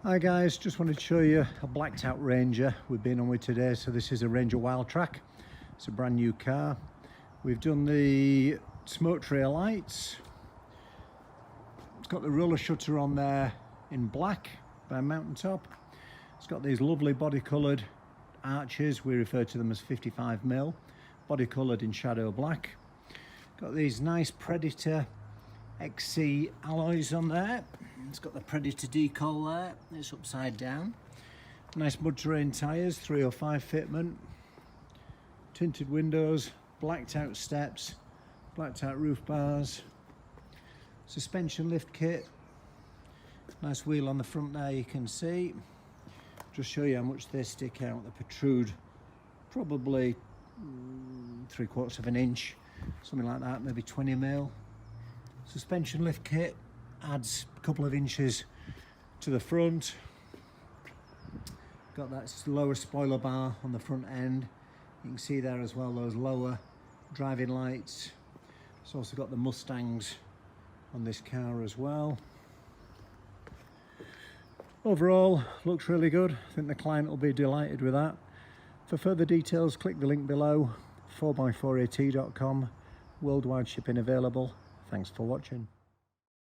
Hi guys, just wanted to show you a blacked out Ranger we've been on with today. So this is a Ranger Wildtrak. It's a brand new car. We've done the smoke trail lights. It's got the roller shutter on there in black by mountaintop. It's got these lovely body coloured arches. We refer to them as 55mm, body coloured in shadow black. Got these nice Predator XC alloys on there. It's got the Predator decal there. It's upside down. Nice mud terrain tyres, 305 fitment. Tinted windows, blacked out steps, blacked out roof bars. Suspension lift kit. Nice wheel on the front there, you can see. Just show you how much they stick out. They protrude probably 3/4 of an inch, something like that, maybe 20mm. Suspension lift kit adds a couple of inches to the front. Got that lower spoiler bar on the front end. You can see there as well those lower driving lights. It's also got the Mustangs on this car as well. Overall, looks really good. I think the client will be delighted with that. For further details, click the link below. 4x4at.com. Worldwide shipping available. Thanks for watching.